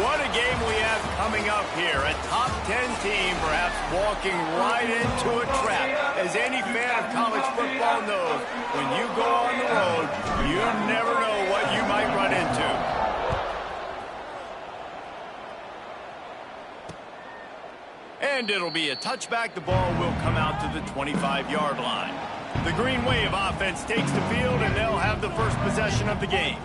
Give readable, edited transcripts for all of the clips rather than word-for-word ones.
What a game we have coming up here. A top 10 team perhaps walking right into a trap. As any fan of college football knows, when you go on the road, you never know what you might run into. And it'll be a touchback. The ball will come out to the 25-yard line. The Green Wave offense takes the field, and they'll have the first possession of the game.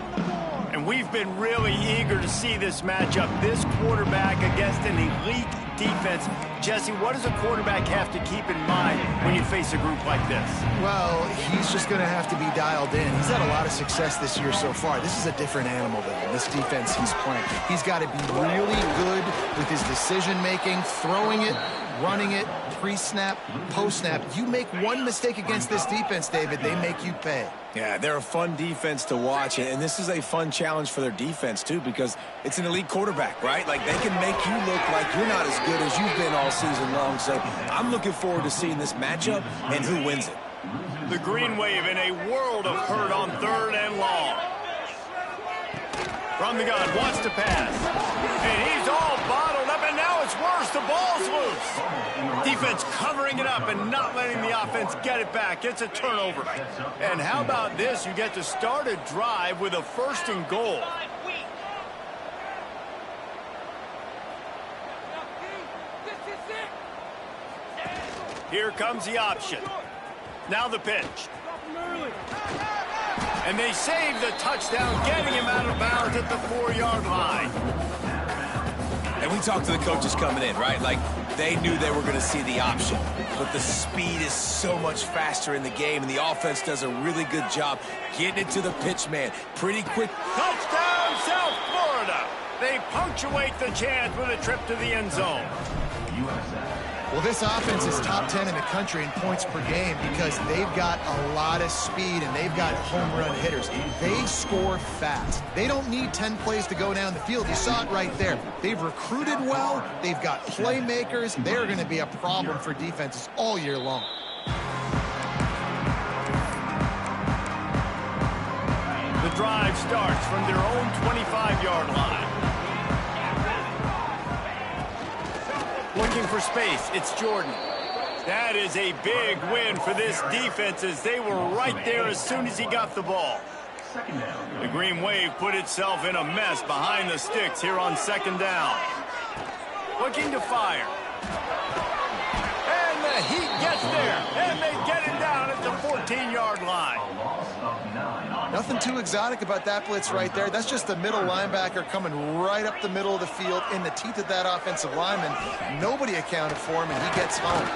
And we've been really eager to see this matchup. This quarterback against an elite defense. Jesse, what does a quarterback have to keep in mind when you face a group like this? Well, he's just going to have to be dialed in. He's had a lot of success this year so far. This is a different animal than this defense he's playing. He's got to be really good with his decision-making, throwing it, running it, pre-snap, post-snap. You make one mistake against this defense, David, they make you pay. Yeah, they're a fun defense to watch, and this is a fun challenge for their defense, too, because it's an elite quarterback, right? Like, they can make you look like you're not as good as you've been all season long, so I'm looking forward to seeing this matchup and who wins it. The Green Wave in a world of hurt on 3rd and long. From the gun, wants to pass. And he's all bottled up, and now it's worse. The ball's loose. Defense covering it up and not letting the offense get it back. It's a turnover. And how about this? You get to start a drive with a 1st and goal. Here comes the option. Now the pitch. And they saved the touchdown, getting him out of bounds at the 4-yard line. And we talked to the coaches coming in, right? Like, they knew they were going to see the option. But the speed is so much faster in the game, and the offense does a really good job getting it to the pitch man. Pretty quick. Touchdown, South Florida. They punctuate the chance with a trip to the end zone. Well, this offense is top 10 in the country in points per game because they've got a lot of speed and they've got home run hitters. They score fast. They don't need 10 plays to go down the field. You saw it right there. They've recruited well. They've got playmakers. They're going to be a problem for defenses all year long. The drive starts from their own 25-yard line. Looking for space, it's Jordan. That is a big win for this defense as they were right there as soon as he got the ball. The Green Wave put itself in a mess behind the sticks here on 2nd down. Looking to fire. And the Heat gets there, and they get it down at the 14-yard line. Nothing too exotic about that blitz right there. That's just the middle linebacker coming right up the middle of the field in the teeth of that offensive lineman. Nobody accounted for him, and he gets home.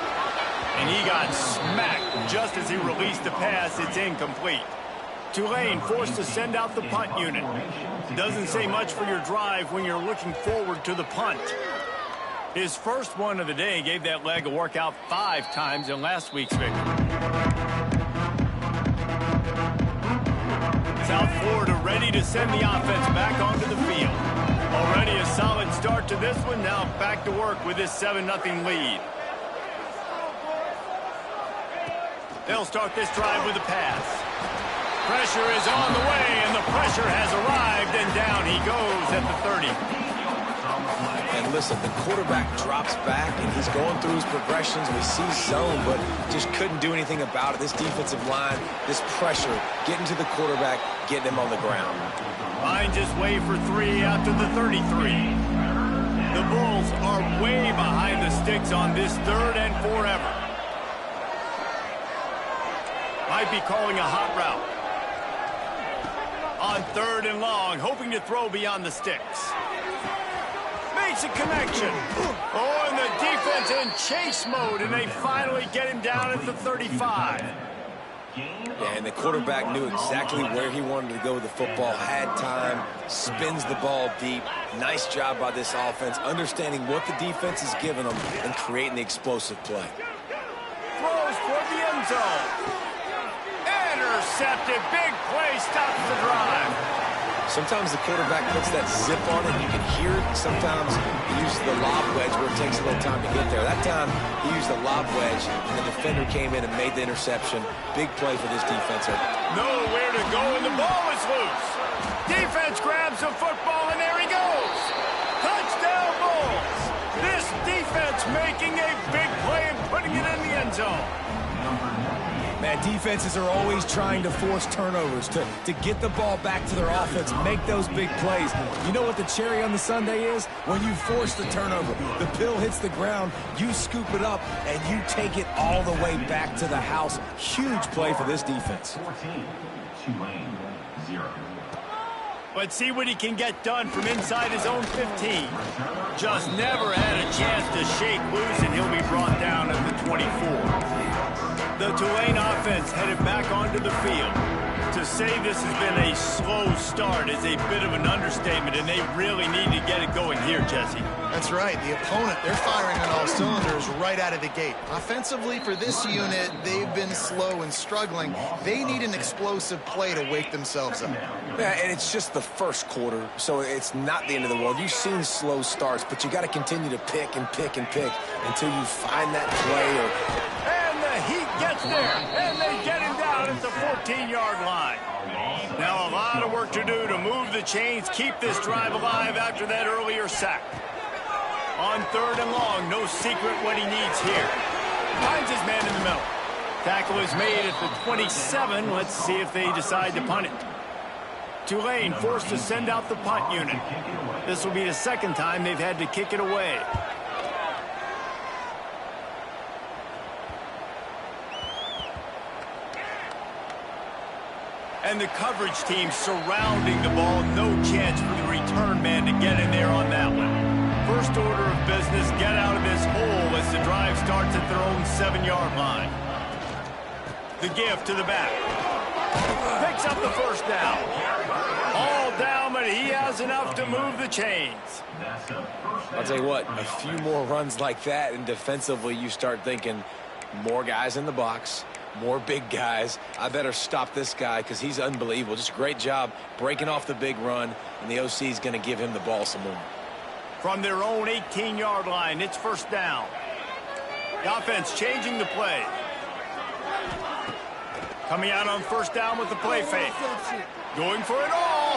And he got smacked just as he released the pass. It's incomplete. Tulane forced to send out the punt unit. Doesn't say much for your drive when you're looking forward to the punt. His first one of the day gave that leg a workout 5 times in last week's victory. South Florida ready to send the offense back onto the field. Already a solid start to this one. Now back to work with this 7-0 lead. They'll start this drive with a pass. Pressure is on the way, and the pressure has arrived, and down he goes at the 30. And listen, the quarterback drops back, and he's going through his progressions. We see zone, but just couldn't do anything about it. This defensive line, this pressure, getting to the quarterback, getting him on the ground. Finds his way for 3 out to the 33. The Bulls are way behind the sticks on this 3rd and forever. Might be calling a hot route. On 3rd and long, hoping to throw beyond the sticks. Makes a connection. Oh, and the defense in chase mode, and they finally get him down at the 35. Yeah, and the quarterback knew exactly where he wanted to go with the football, had time, spins the ball deep. Nice job by this offense, understanding what the defense is giving them and creating the explosive play. Throws toward the end zone. Intercepted. Big play stops the drive. Sometimes the quarterback puts that zip on it. You can hear it. Sometimes he uses the lob wedge where it takes a little time to get there. That time he used the lob wedge, and the defender came in and made the interception. Big play for this defense. Nowhere to go, and the ball is loose. Defense grabs the football, and there he goes. end zone. Man, defenses are always trying to force turnovers, to get the ball back to their offense, make those big plays. You know what the cherry on the sundae is? When you force the turnover, the pill hits the ground, you scoop it up, and you take it all the way back to the house. Huge play for this defense. 14, Tulane, 0. Let's see what he can get done from inside his own 15. Just never had a chance to shake loose, and he'll be brought down at the 24. The Tulane offense headed back onto the field. To say this has been a slow start is a bit of an understatement, and they really need to get it going here, Jesse. That's right. The opponent, they're firing on all cylinders right out of the gate. Offensively, for this unit, they've been slow and struggling. They need an explosive play to wake themselves up. Yeah, and it's just the first quarter, so it's not the end of the world. You've seen slow starts, but you got to continue to pick and pick and pick until you find that play. And the Heat gets there, and they get him down at the 14-yard line. Now a lot of work to do to move the chains, keep this drive alive after that earlier sack. On 3rd and long, no secret what he needs here. Finds his man in the middle. Tackle is made at the 27. Let's see if they decide to punt it. Tulane forced to send out the punt unit. This will be the second time they've had to kick it away. And the coverage team surrounding the ball. No chance for the return man to get in there on that one. First order of business, get out of this hole as the drive starts at their own 7-yard line. The give to the back. Picks up the first down. All down, but he has enough to move the chains. I'll tell you what, a few more runs like that, and defensively you start thinking more guys in the box, more big guys. I better stop this guy because he's unbelievable. Just a great job breaking off the big run, and the OC is going to give him the ball some more. From their own 18-yard line, it's first down. The offense changing the play. Coming out on first down with the play fake. Going for it all.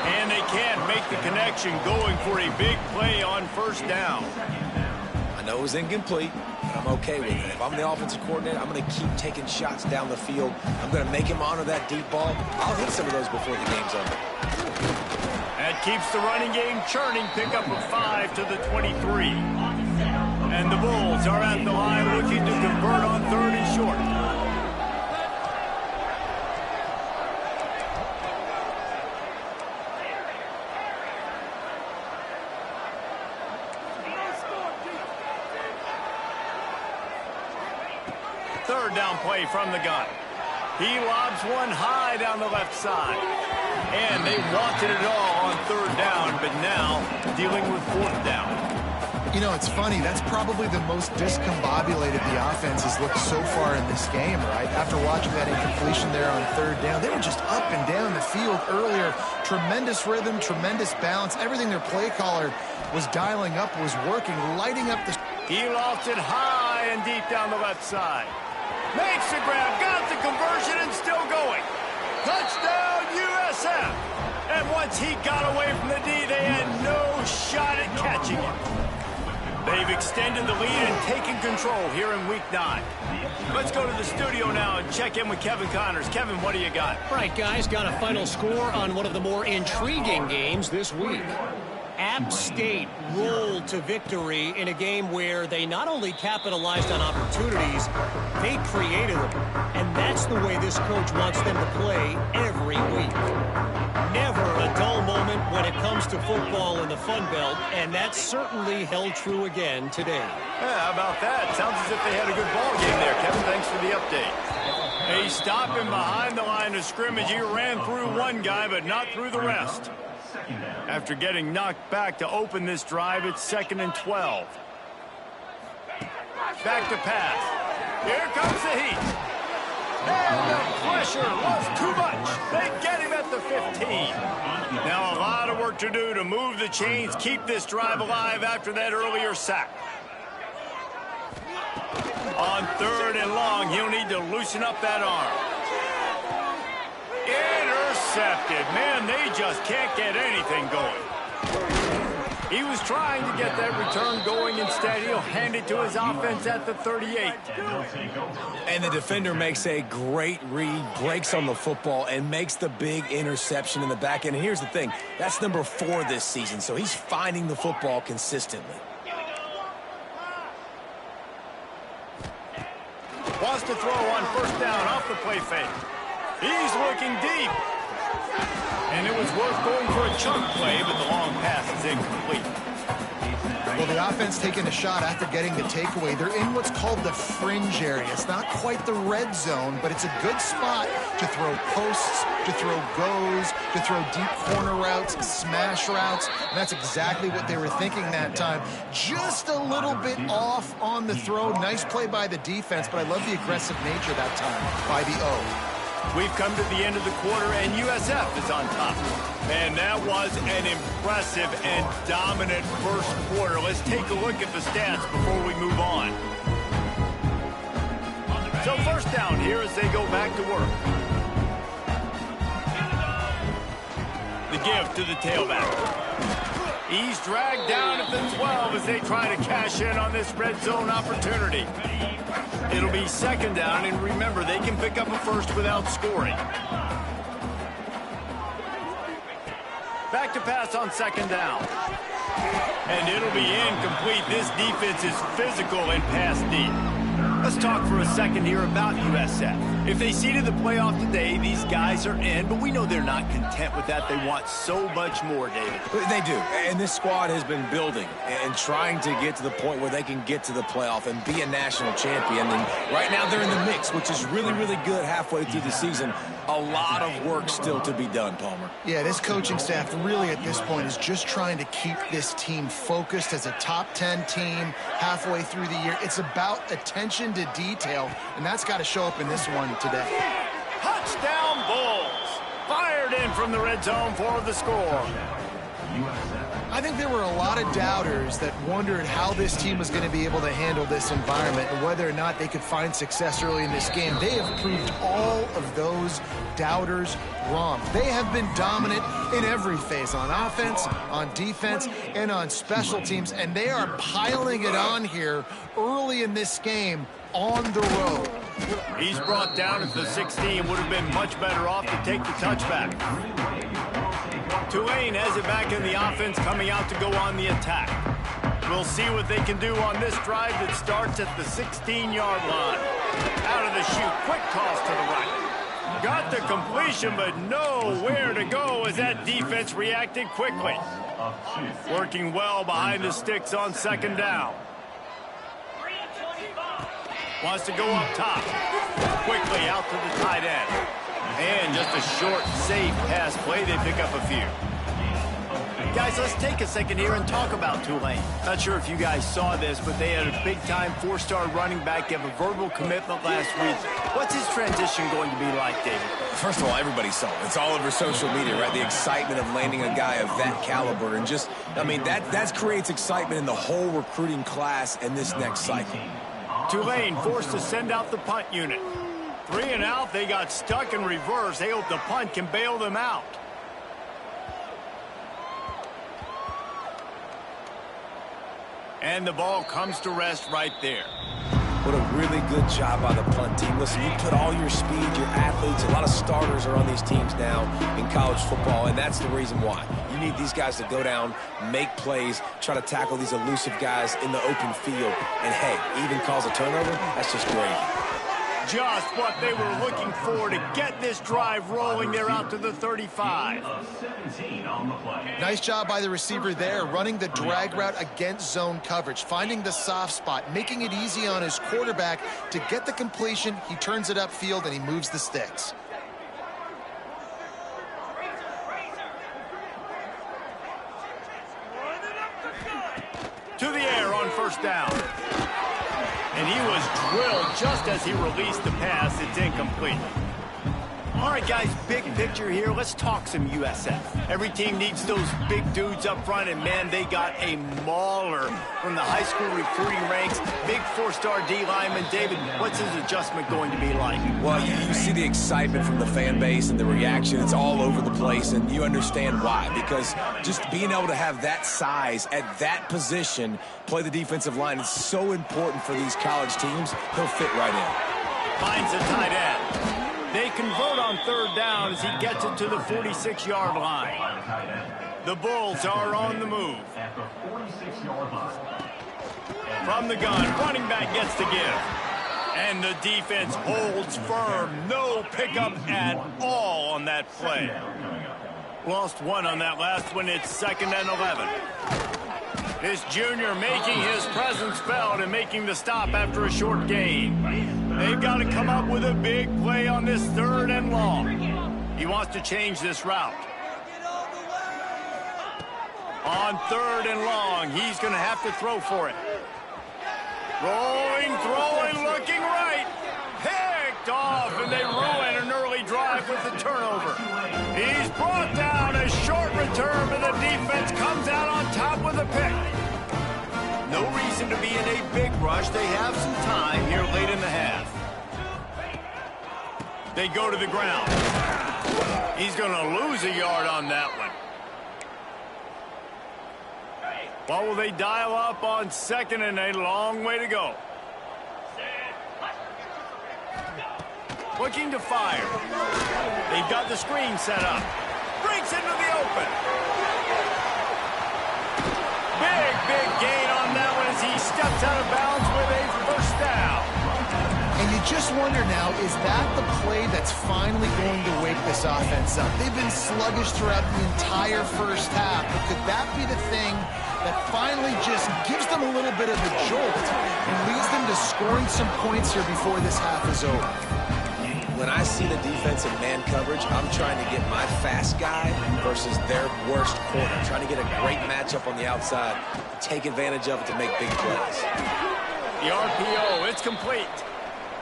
And they can't make the connection, going for a big play on first down. I know it was incomplete, but I'm okay with it. If I'm the offensive coordinator, I'm going to keep taking shots down the field. I'm going to make him honor that deep ball. I'll hit some of those before the game's over. That keeps the running game churning. Pick up a 5 to the 23. And the Bulls are at the line looking to convert on 3rd and short. Third down play from the gun. He lobs one high down the left side. And they wanted it all on 3rd down, but now dealing with 4th down. You know, it's funny. That's probably the most discombobulated the offense has looked so far in this game, right? After watching that incompletion there on 3rd down, they were just up and down the field earlier. Tremendous rhythm, tremendous balance. Everything their play caller was dialing up was working, lighting up the... He lofts it high and deep down the left side. Makes the grab, got the conversion, and still going. Touchdown, USF! And once he got away from the D, they had no shot at catching it. They've extended the lead and taken control here in Week 9. Let's go to the studio now and check in with Kevin Connors. Kevin, what do you got? All right, guys, got a final score on one of the more intriguing games this week. App State rolled to victory in a game where they not only capitalized on opportunities, they created them. And that's the way this coach wants them to play every week. Never a dull moment when it comes to football in the Fun Belt, and that certainly held true again today. Yeah, how about that? Sounds as if they had a good ball game there, Kevin. Thanks for the update. They stop him behind the line of scrimmage. He ran through one guy, but not through the rest. After getting knocked back to open this drive, it's 2nd and 12. Back to pass. Here comes the Heat. And the pressure was too much. They get him at the 15. Now a lot of work to do to move the chains, keep this drive alive after that earlier sack. On 3rd and long, he'll need to loosen up that arm. Intercepted. Man, they just can't get anything going. He was trying to get that return going. Instead, he'll hand it to his offense at the 38. And the defender makes a great read, breaks on the football, and makes the big interception in the back end. And here's the thing, that's number 4 this season, so he's finding the football consistently. Wants to throw on first down off the play fake. He's looking deep. And it was worth going for a chunk play, but the long pass is incomplete. Well, the offense taking a shot after getting the takeaway. They're in what's called the fringe area. It's not quite the red zone, but it's a good spot to throw posts, to throw goes, to throw deep corner routes, smash routes. And that's exactly what they were thinking that time. Just a little bit off on the throw. Nice play by the defense, but I love the aggressive nature that time by the O. We've come to the end of the quarter, and USF is on top. And that was an impressive and dominant first quarter. Let's take a look at the stats before we move on. So first down here as they go back to work. The give to the tailback. He's dragged down at the 12 as they try to cash in on this red zone opportunity. It'll be second down, and remember, they can pick up a first without scoring. Back to pass on second down. And it'll be incomplete. This defense is physical and pass deep. Let's talk for a second here about USF. If they seeded the playoff today, these guys are in, but we know they're not content with that. They want so much more, David. They do, and this squad has been building and trying to get to the point where they can get to the playoff and be a national champion. And right now they're in the mix, which is really, really good halfway through the season. A lot of work still to be done, Palmer. Yeah, this coaching staff really at this point is just trying to keep this team focused as a top 10 team halfway through the year. It's about attention to detail, and that's got to show up in this one today. Touchdown Bulls! Fired in from the red zone for the score. I think there were a lot of doubters that wondered how this team was going to be able to handle this environment and whether or not they could find success early in this game. They have proved all of those doubters wrong. They have been dominant in every phase, on offense, on defense, and on special teams, and they are piling it on here early in this game on the road. He's brought down at the 16. Would have been much better off to take the touchback. Tulane has it back in the offense, coming out to go on the attack. We'll see what they can do on this drive that starts at the 16-yard line. Out of the chute, quick toss to the right. Got the completion, but nowhere to go as that defense reacted quickly. Working well behind the sticks on second down. Wants to go up top. Quickly out to the tight end. And just a short, safe pass play. They pick up a few. Guys, let's take a second here and talk about Tulane. Not sure if you guys saw this, but they had a big-time 4-star running back give a verbal commitment last week. What's his transition going to be like, David? First of all, everybody saw it. It's all over social media, right? The excitement of landing a guy of that caliber. And just, I mean, that creates excitement in the whole recruiting class in this next cycle. Tulane forced to send out the punt unit. 3 and out, they got stuck in reverse. They hope the punt can bail them out. And the ball comes to rest right there. What a really good job by the punt team. Listen, you put all your speed, your athletes, a lot of starters are on these teams now in college football, and that's the reason why. You need these guys to go down, make plays, try to tackle these elusive guys in the open field, and hey, even cause a turnover, that's just great. Just what they were looking for to get this drive rolling. They're out to the 35. Nice job by the receiver there, running the drag route against zone coverage, finding the soft spot, making it easy on his quarterback to get the completion. He turns it upfield, and he moves the sticks. To the air on first down. And he was drilled just as he released the pass. It's incomplete. All right, guys, big picture here. Let's talk some USF. Every team needs those big dudes up front, and, man, they got a mauler from the high school recruiting ranks. Big four-star D lineman. David, what's his adjustment going to be like? Well, you see the excitement from the fan base and the reaction. It's all over the place, and you understand why. Because just being able to have that size at that position, play the defensive line, is so important for these college teams. He'll fit right in. Finds a tight end. They convert on third down as he gets it to the 46-yard line. The Bulls are on the move. From the gun, running back gets the give. And the defense holds firm. No pickup at all on that play. Lost one on that last one. It's 2nd and 11. This junior making his presence felt and making the stop after a short gain. They've got to come up with a big play on this 3rd and long. He wants to change this route. On 3rd and long, he's going to have to throw for it. Rolling, throwing, looking right. Picked off, and they ruin an early drive with the turnover. He's brought down, a short return, and the defense comes out on top with a pick. No reason to be in a big rush. They have some time here late in the half. They go to the ground. He's going to lose a yard on that one. What will they dial up on 2nd and a long way to go? Looking to fire. They've got the screen set up. Breaks into the open. Big gain on that one as he steps out of bounds with a first down. And you just wonder now, is that the play that's finally going to wake this offense up? They've been sluggish throughout the entire first half, but could that be the thing that finally just gives them a little bit of a jolt and leads them to scoring some points here before this half is over? When I see the defense in man coverage, I'm trying to get my fast guy versus their worst corner. Trying to get a great matchup on the outside, take advantage of it to make big plays. The RPO, it's complete.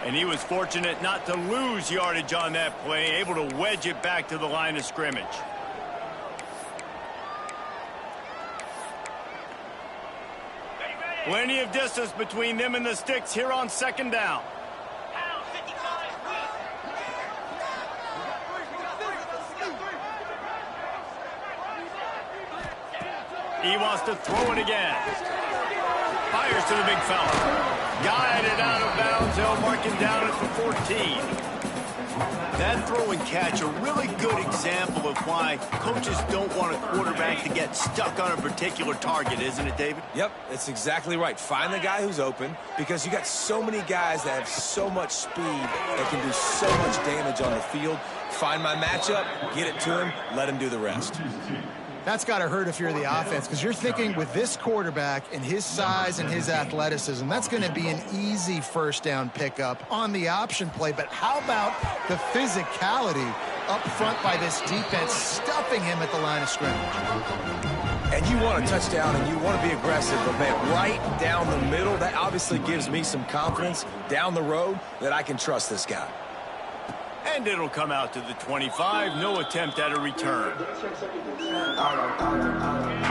And he was fortunate not to lose yardage on that play, able to wedge it back to the line of scrimmage. Plenty of distance between them and the sticks here on 2nd down. He wants to throw it again. Fires to the big fella. Guided out of bounds. He'll mark him down at the 14. That throw and catch, a really good example of why coaches don't want a quarterback to get stuck on a particular target, isn't it, David? Yep, that's exactly right. Find the guy who's open, because you got so many guys that have so much speed that can do so much damage on the field. Find my matchup, get it to him, let him do the rest. That's got to hurt if you're the offense, because you're thinking with this quarterback and his size and his athleticism, that's going to be an easy first down pickup on the option play. But how about the physicality up front by this defense, stuffing him at the line of scrimmage? And you want a touchdown and you want to be aggressive, but man, right down the middle, that obviously gives me some confidence down the road that I can trust this guy. And it'll come out to the 25. No attempt at a return.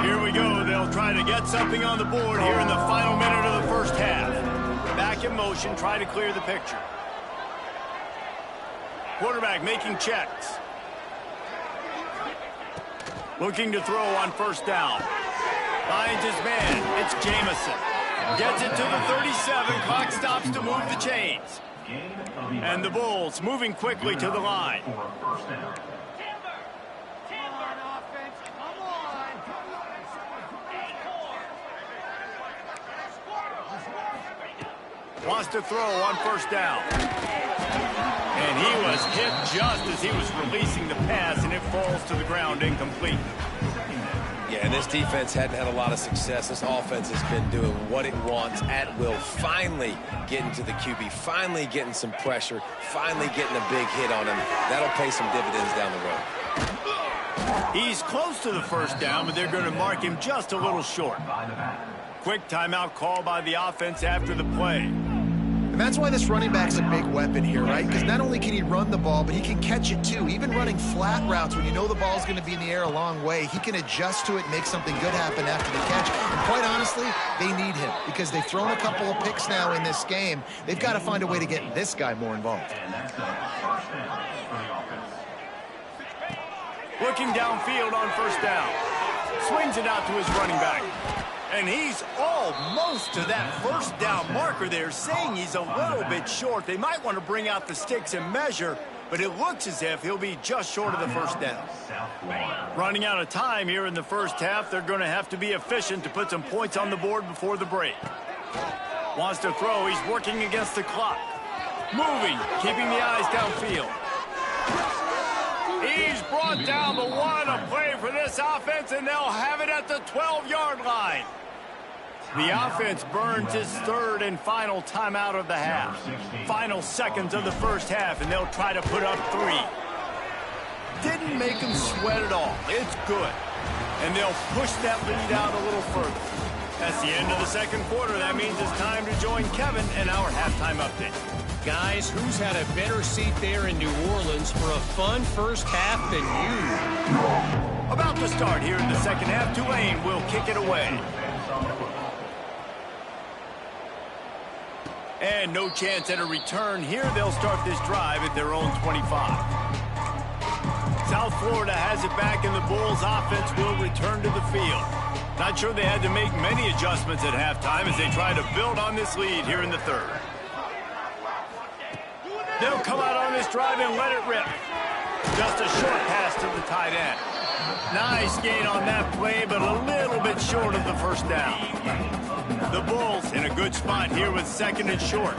Here we go. They'll try to get something on the board here in the final minute of the first half. Back in motion, try to clear the picture. Quarterback making checks. Looking to throw on first down. Finds his man. It's Jamison. Gets it to the 37. Clock stops to move the chains. And the Bulls moving quickly to the line. Wants to throw on first down. And he was hit just as he was releasing the pass, and it falls to the ground incomplete. Yeah, and this defense hadn't had a lot of success. This offense has been doing what it wants at will. Finally getting to the QB, finally getting some pressure, finally getting a big hit on him. That'll pay some dividends down the road. He's close to the first down, but they're going to mark him just a little short. Quick timeout call by the offense after the play. And that's why this running back's a big weapon here, right? Because not only can he run the ball, but he can catch it too. Even running flat routes when you know the ball's going to be in the air a long way, he can adjust to it and make something good happen after the catch. And quite honestly, they need him because they've thrown a couple of picks now in this game. They've got to find a way to get this guy more involved. And that's the first down for the offense. Looking downfield on first down. Swings it out to his running back. And he's almost to that first down marker there, saying he's a little bit short. They might want to bring out the sticks and measure, but it looks as if he'll be just short of the first down. Running out of time here in the first half, they're going to have to be efficient to put some points on the board before the break. Wants to throw. He's working against the clock. Moving, keeping the eyes downfield. He's brought down, but what a play for this offense, and they'll have it at the 12-yard line. The offense burns its third and final timeout of the half. Final seconds of the first half, and they'll try to put up 3. Didn't make them sweat at all. It's good. And they'll push that lead out a little further. That's the end of the second quarter. That means it's time to join Kevin in our halftime update. Guys, who's had a better seat there in New Orleans for a fun first half than you? About to start here in the second half. Tulane will kick it away. And no chance at a return here. They'll start this drive at their own 25. South Florida has it back, and the Bulls offense will return to the field. Not sure they had to make many adjustments at halftime as they try to build on this lead here in the third. They'll come out on this drive and let it rip. Just a short pass to the tight end. Nice gain on that play, but a little bit short of the first down. The Bulls in a good spot here with second and short.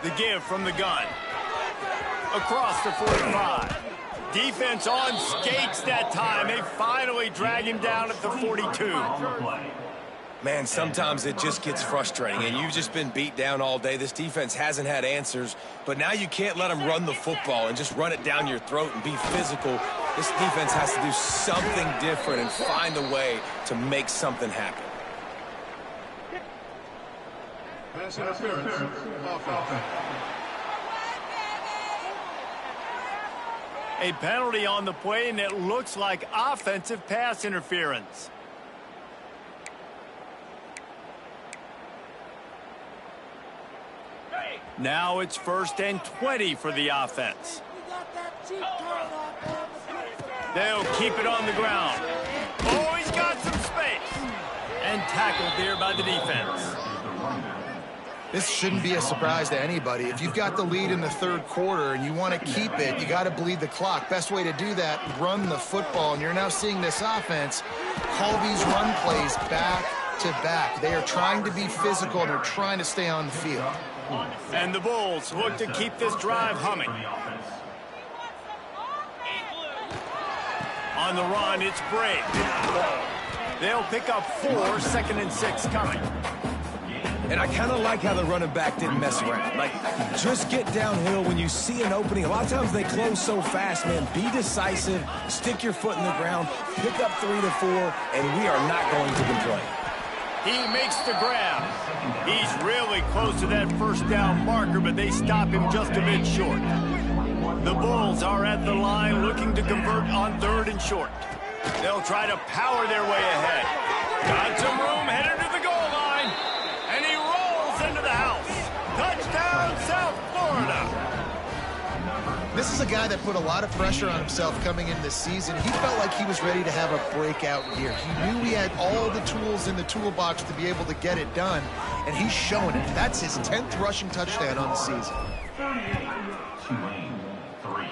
The give from the gun. Across the 45. Defense on skates that time. They finally drag him down at the 42. Man, sometimes it just gets frustrating, and you've just been beat down all day. This defense hasn't had answers, but now you can't let them run the football and just run it down your throat and be physical. This defense has to do something different and find a way to make something happen. Pass interference. Offense. A penalty on the play, and it looks like offensive pass interference. Now it's 1st and 20 for the offense. They'll keep it on the ground. Oh, he's got some space. And tackled there by the defense. This shouldn't be a surprise to anybody. If you've got the lead in the third quarter and you want to keep it, you got to bleed the clock. Best way to do that, run the football. And you're now seeing this offense call these run plays back to back. They are trying to be physical, and they're trying to stay on the field. And the Bulls look to keep this drive humming. On the run, it's Brave. They'll pick up 4, 2nd and 6 coming. And I kind of like how the running back didn't mess around. Like, just get downhill when you see an opening. A lot of times they close so fast, man. Be decisive, stick your foot in the ground, pick up 3 to 4, and we are not going to complain. He makes the grab. He's really close to that first down marker, but they stop him just a bit short. The Bulls are at the line looking to convert on 3rd and short. They'll try to power their way ahead. Got some room, headed to the goal line. And he rolls into the house. Touchdown, South Florida. This is a guy that put a lot of pressure on himself coming into this season. He felt like he was ready to have a breakout year. He knew he had all the tools in the toolbox to be able to get it done, and he's showing it. That's his 10th rushing touchdown on the season. 38, Tulane, 3.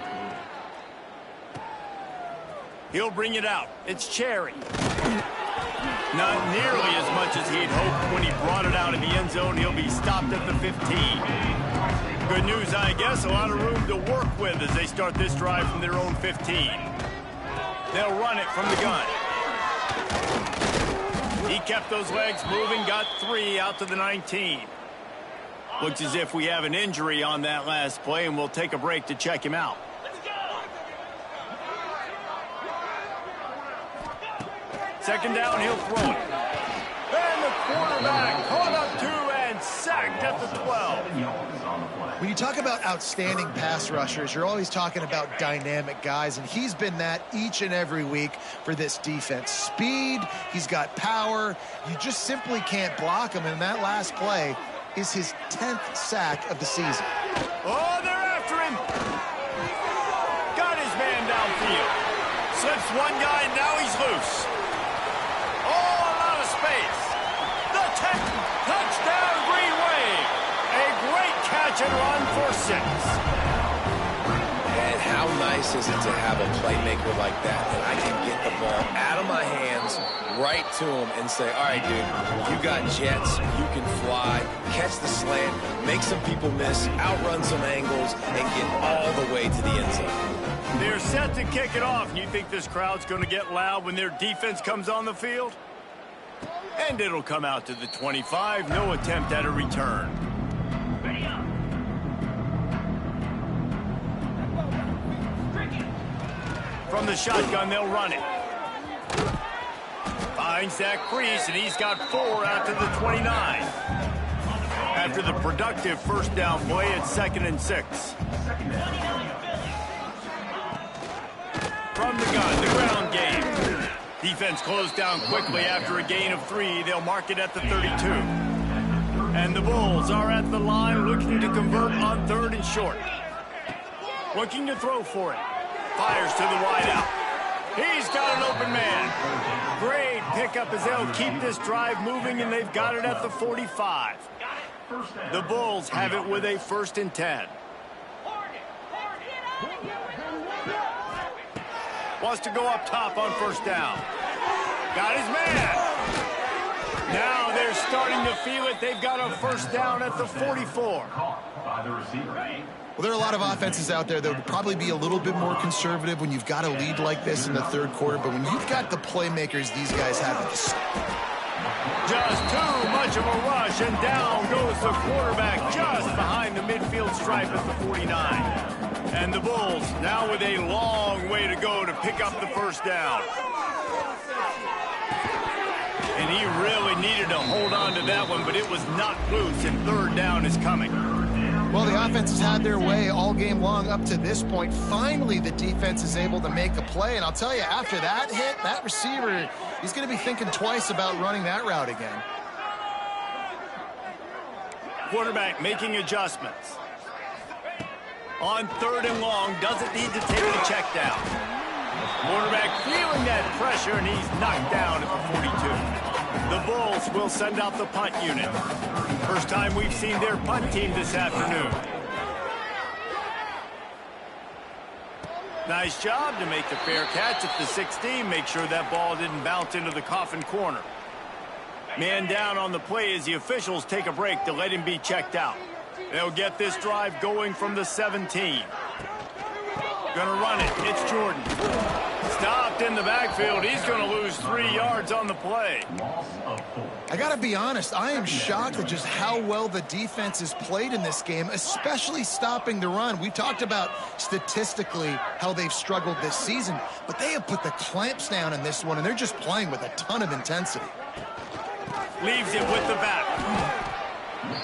He'll bring it out. It's Cherry. Not nearly as much as he'd hoped when he brought it out in the end zone. He'll be stopped at the 15. Good news, I guess. A lot of room to work with as they start this drive from their own 15. They'll run it from the gun. He kept those legs moving, got 3 out to the 19. Looks as if we have an injury on that last play, and we'll take a break to check him out. Second down, he'll throw it. And the quarterback caught up 2 and sacked at the 12. 7 yards on the play. When you talk about outstanding pass rushers, you're always talking about dynamic guys, and he's been that each and every week for this defense. Speed, he's got power. You just simply can't block him, and that last play is his 10th sack of the season. Oh, they're after him. Got his man downfield. Slips one guy, and now he's loose. Oh, a lot of space. The touchdown, Green Wave. A great catch and run for 6. And how nice is it to have a playmaker like that I can get the ball out of my hands, right to him, and say, all right, dude, you got jets, you can fly, catch the slant, make some people miss, outrun some angles, and get all the way to the end zone. They're set to kick it off, and you think this crowd's going to get loud when their defense comes on the field? And it'll come out to the 25, no attempt at a return. From the shotgun, they'll run it. Finds that crease, and he's got 4 out to the 29. After the productive first down play, it's 2nd and 6. From the gun, the ground game. Defense closed down quickly after a gain of 3. They'll mark it at the 32. And the Bulls are at the line looking to convert on 3rd and short. Looking to throw for it. Fires to the wideout. He's got an open man. Great pickup as they'll keep this drive moving, and they've got it at the 45. The Bulls have it with a 1st and 10. Wants to go up top on 1st down. Got his man. Now they're starting to feel it. They've got a 1st down at the 44. By the receiver. Well, there are a lot of offenses out there that would probably be a little bit more conservative when you've got a lead like this in the 3rd quarter, but when you've got the playmakers these guys have at the start. Just too much of a rush, and down goes the quarterback just behind the midfield stripe at the 49. And the Bulls now with a long way to go to pick up the 1st down. And he really needed to hold on to that one, but it was not loose, and 3rd down is coming. Well, the offense has had their way all game long up to this point. Finally, the defense is able to make a play, and I'll tell you, after that hit, that receiver, he's going to be thinking twice about running that route again. Quarterback making adjustments. On 3rd and long, doesn't need to take the check down. Quarterback feeling that pressure, and he's knocked down at the 42. The Bulls will send out the punt unit. First time we've seen their punt team this afternoon. Nice job to make the fair catch at the 16. Make sure that ball didn't bounce into the coffin corner. Man down on the play as the officials take a break to let him be checked out. They'll get this drive going from the 17. Gonna run it. It's Jordan. Stopped in the backfield. He's going to lose 3 yards on the play. I got to be honest, I am shocked at just how well the defense has played in this game, especially stopping the run. We talked about statistically how they've struggled this season, but they have put the clamps down in this one, and they're just playing with a ton of intensity. Leaves it with the back.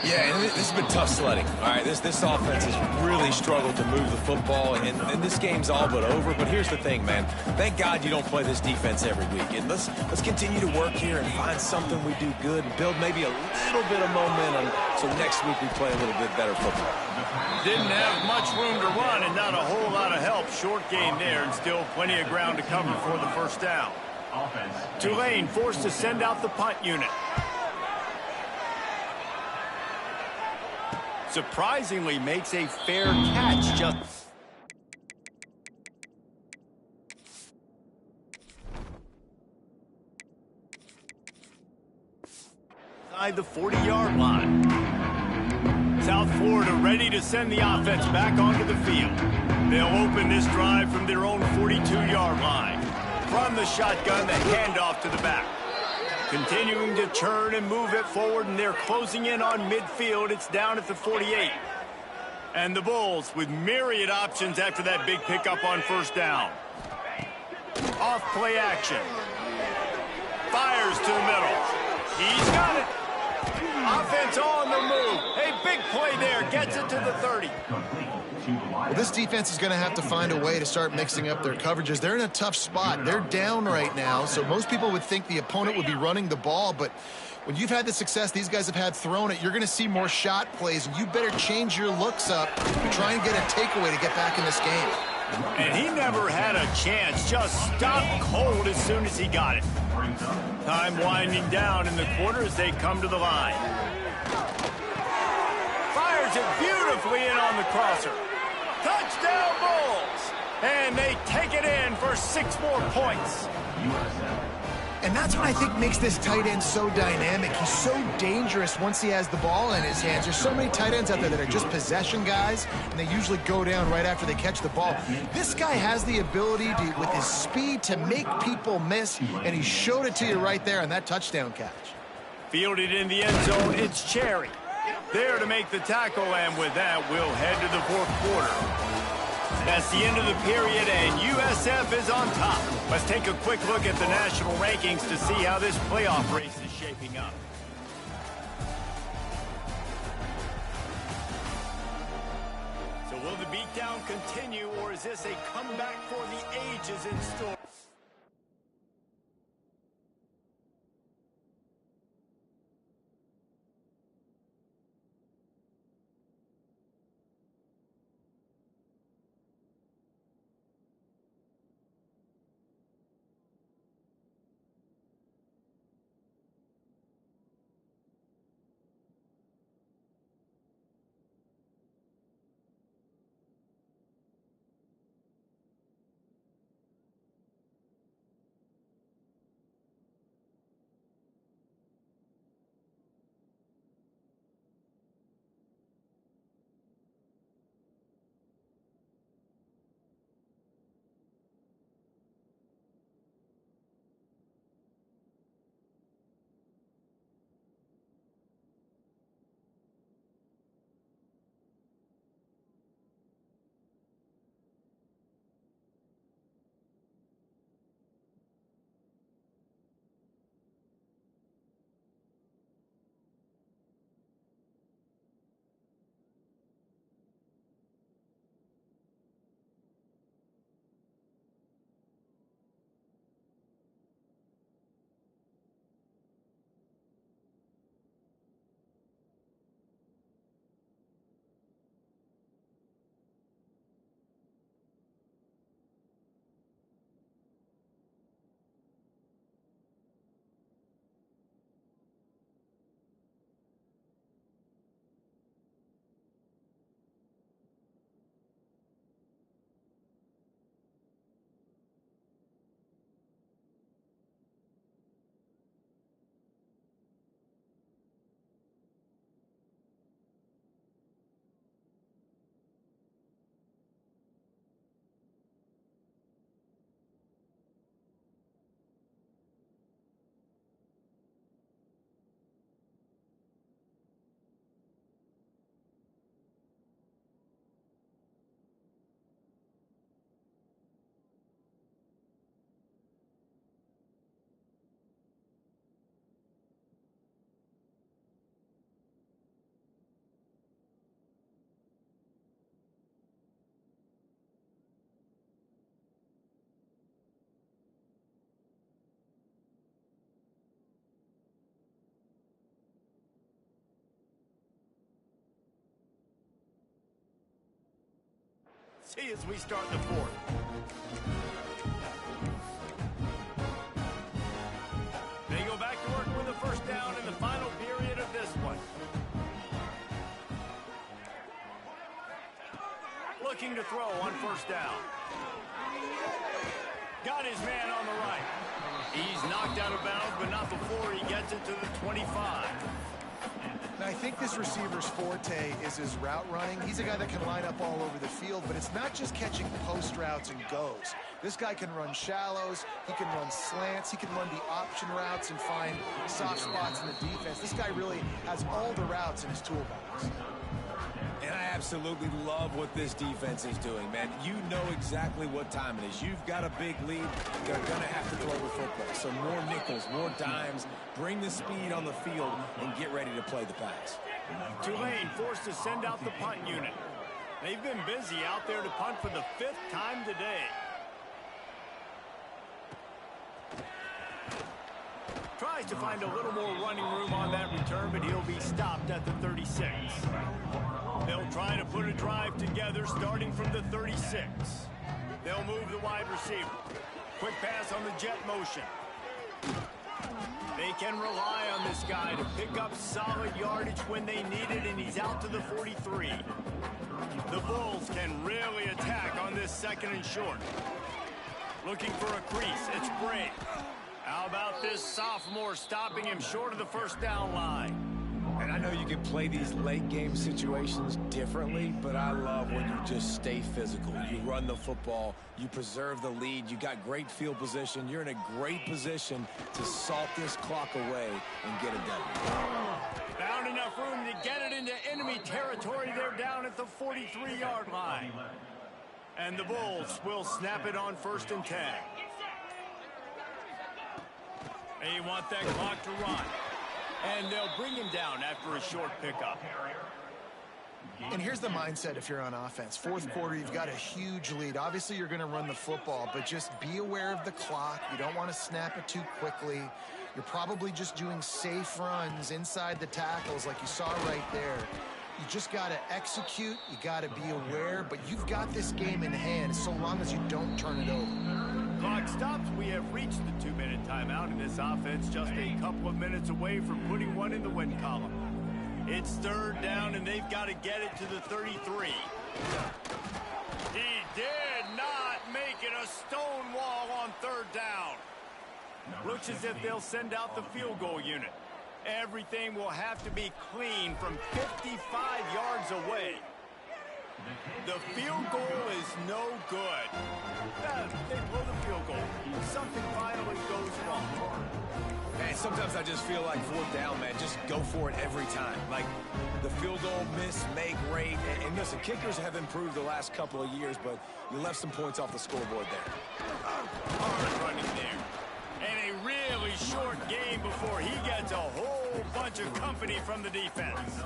Yeah, and this has been tough sledding. All right, this offense has really struggled to move the football, and this game's all but over. But here's the thing, man. Thank God you don't play this defense every week. And let's continue to work here and find something we do good and build maybe a little bit of momentum so next week we play a little bit better football. Didn't have much room to run and not a whole lot of help. Short game there, and still plenty of ground to cover for the 1st down. Tulane forced to send out the punt unit. Surprisingly makes a fair catch just inside the 40-yard line. South Florida ready to send the offense back onto the field. They'll open this drive from their own 42-yard line. From the shotgun, the handoff to the back. Continuing to churn and move it forward, and they're closing in on midfield. It's down at the 48. And the Bulls with myriad options after that big pickup on 1st down. Off play action. Fires to the middle. He's got it. Offense on the move. A big play there. Gets it to the 30. Well, this defense is going to have to find a way to start mixing up their coverages. They're in a tough spot. They're down right now, so most people would think the opponent would be running the ball, but when you've had the success these guys have had throwing it, you're going to see more shot plays, and you better change your looks up to try and get a takeaway to get back in this game. And he never had a chance. Just stopped cold as soon as he got it. Time winding down in the quarter as they come to the line. Fires it beautifully in on the crosser. Touchdown Bulls! And they take it in for 6 more points. And that's what I think makes this tight end so dynamic. He's so dangerous once he has the ball in his hands. There's so many tight ends out there that are just possession guys, and they usually go down right after they catch the ball. This guy has the ability to, with his speed, to make people miss, and he showed it to you right there on that touchdown catch. Fielded in the end zone, it's Cherry. There to make the tackle, and with that, we'll head to the 4th quarter. That's the end of the period, and USF is on top. Let's take a quick look at the national rankings to see how this playoff race is shaping up. So will the beatdown continue, or is this a comeback for the ages in store? See as we start the 4th. They go back to work with a 1st down in the final period of this one. Looking to throw on 1st down. Got his man on the right. He's knocked out of bounds, but not before he gets it to the 25. Now, I think this receiver's forte is his route running. He's a guy that can line up all over the field, but it's not just catching post routes and goes. This guy can run shallows, he can run slants, he can run the option routes and find soft spots in the defense. This guy really has all the routes in his toolbox. And I absolutely love what this defense is doing, man. You know exactly what time it is. You've got a big lead. They're going to have to throw the football. So more nickels, more dimes. Bring the speed on the field and get ready to play the pass. Tulane forced to send out the punt unit. They've been busy out there to punt for the 5th time today. Tries to find a little more running room on that return, but he'll be stopped at the 36. They'll try to put a drive together starting from the 36. They'll move the wide receiver. Quick pass on the jet motion. They can rely on this guy to pick up solid yardage when they need it, and he's out to the 43. The Bulls can really attack on this 2nd and short. Looking for a crease. It's Bray. How about this sophomore stopping him short of the 1st down line? And I know you can play these late-game situations differently, but I love when you just stay physical. You run the football, you preserve the lead, you got great field position, you're in a great position to salt this clock away and get it done. Found enough room to get it into enemy territory. They're down at the 43-yard line. And the Bulls will snap it on 1st and 10. They want that clock to run. And they'll bring him down after a short pickup. And here's the mindset if you're on offense. 4th quarter, you've got a huge lead. Obviously, you're going to run the football, but just be aware of the clock. You don't want to snap it too quickly. You're probably just doing safe runs inside the tackles like you saw right there. You just got to execute. You got to be aware, but you've got this game in hand so long as you don't turn it over. Clock stops. We have reached the 2-minute timeout, and this offense just a couple of minutes away from putting one in the win column. It's 3rd down, and they've got to get it to the 33. He did not make it a stone wall on 3rd down. Looks as if they'll send out the field goal unit. Everything will have to be clean from 55 yards away. The field goal is no good. They blow the field goal. Something finally goes wrong. Man, sometimes I just feel like 4th down, man. Just go for it every time. Like the field goal miss, make rate. And listen, kickers have improved the last couple of years, but you left some points off the scoreboard there. Hard running there. And a really short game before he gets a whole bunch of company from the defense.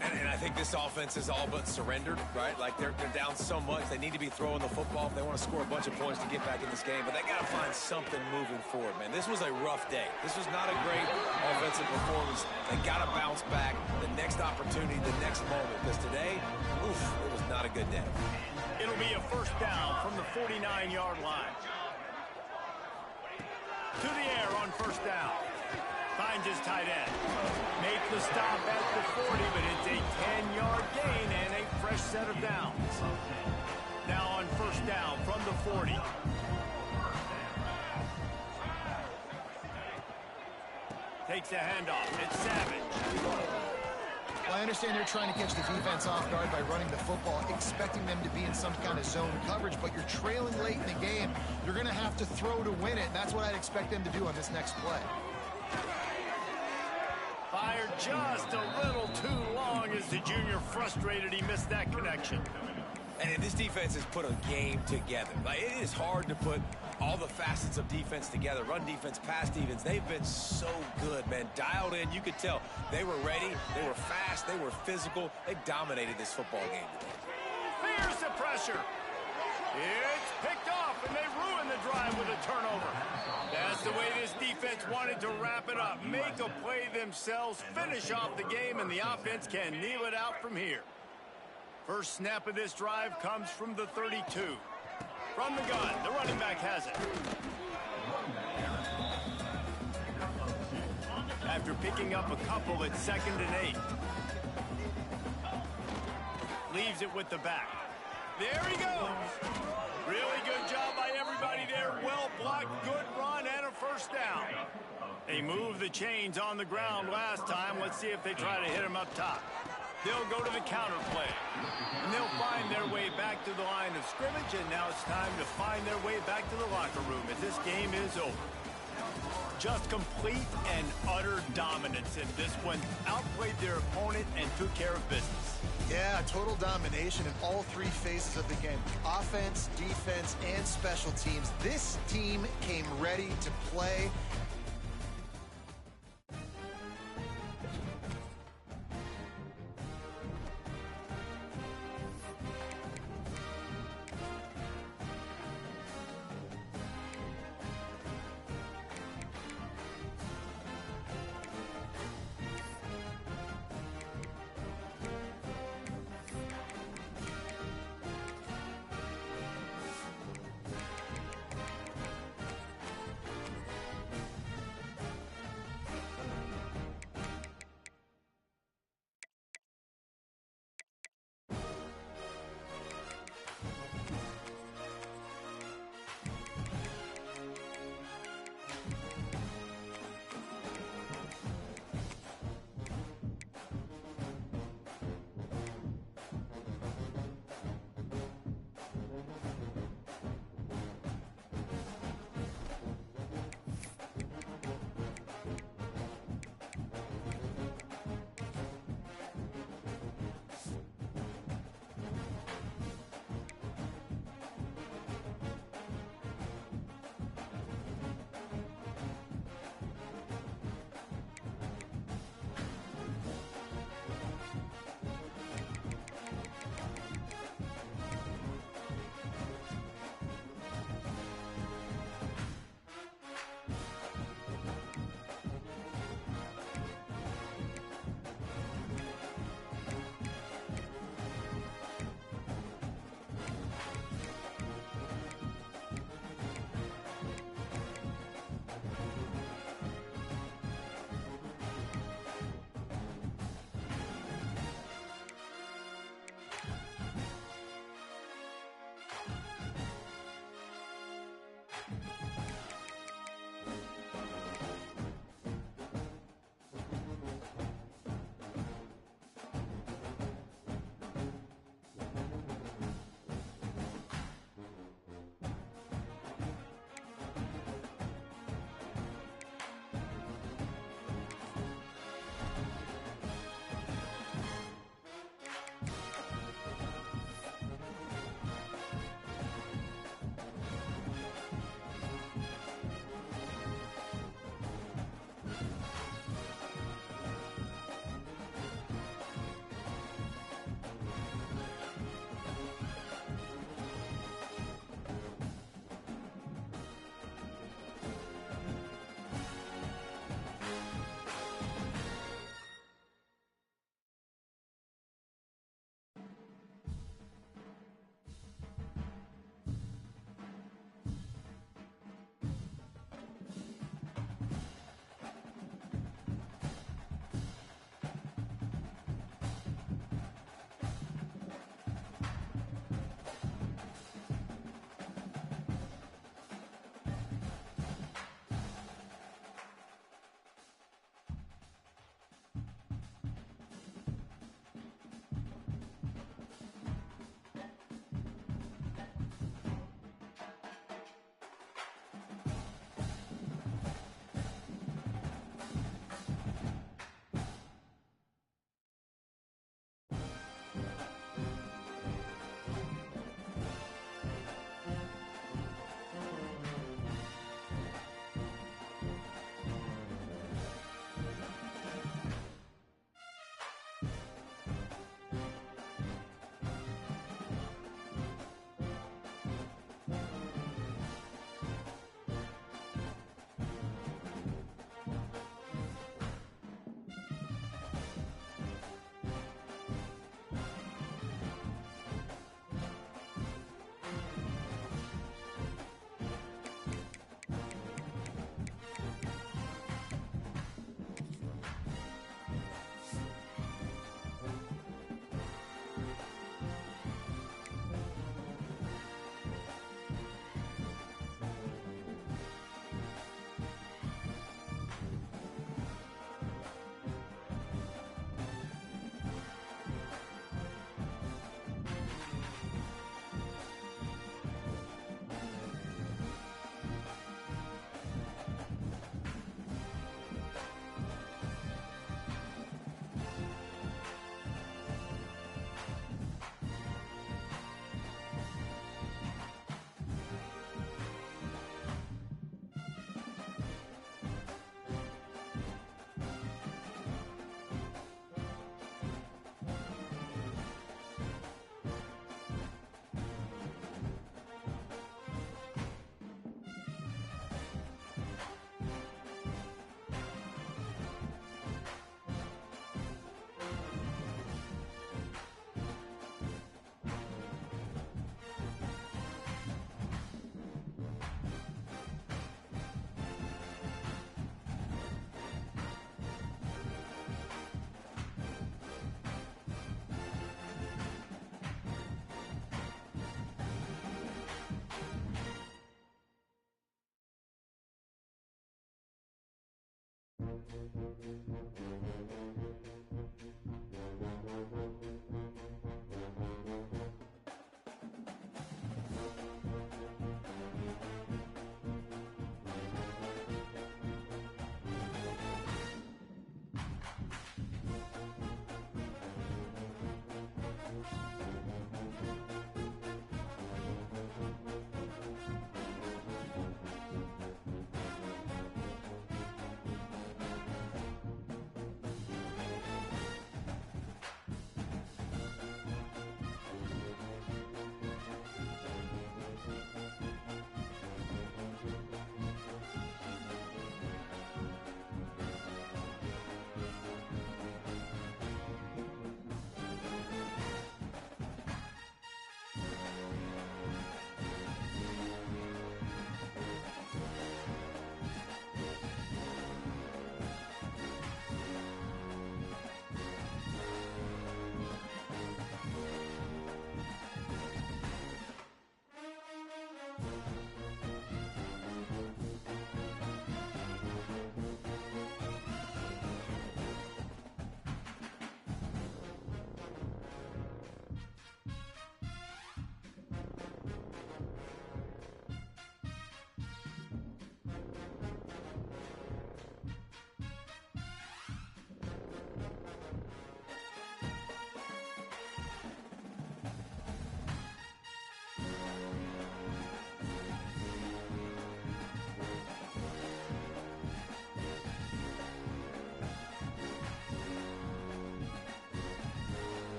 And I think this offense is all but surrendered, right? Like they're down so much, they need to be throwing the football if they want to score a bunch of points to get back in this game. But they got to find something moving forward, man. This was a rough day. This was not a great offensive performance. They got to bounce back. The next opportunity, the next moment. Because today, oof, it was not a good day. It'll be a 1st down from the 49-yard line. To the air on 1st down. Finds his tight end. Make the stop at the 40, but it's a 10-yard gain and a fresh set of downs. Now on 1st down from the 40. Takes a handoff. It's Savage. Well, I understand they're trying to catch the defense off guard by running the football, expecting them to be in some kind of zone coverage, but you're trailing late in the game. You're going to have to throw to win it, and that's what I'd expect them to do on this next play. Fired just a little too long as the junior frustrated he missed that connection. And this defense has put a game together. Like, it is hard to put all the facets of defense together. Run defense, pass defense. They've been so good, man. Dialed in. You could tell they were ready. They were fast. They were physical. They dominated this football game today. Fears the pressure. It's picked off, and they ruin the drive with a turnover. That's the way this defense wanted to wrap it up. Make a play themselves, finish off the game, and the offense can kneel it out from here. First snap of this drive comes from the 32. From the gun, the running back has it. After picking up a couple at 2nd and 8. Leaves it with the back. There he goes. Really good job by everybody there. Well blocked, good run, and a 1st down. They moved the chains on the ground last time. Let's see if they try to hit him up top. They'll go to the counter play. And they'll find their way back to the line of scrimmage, and now it's time to find their way back to the locker room as this game is over. Just complete and utter dominance in this one. Outplayed their opponent and took care of business. Yeah, total domination in all three phases of the game. Offense, defense, and special teams. This team came ready to play.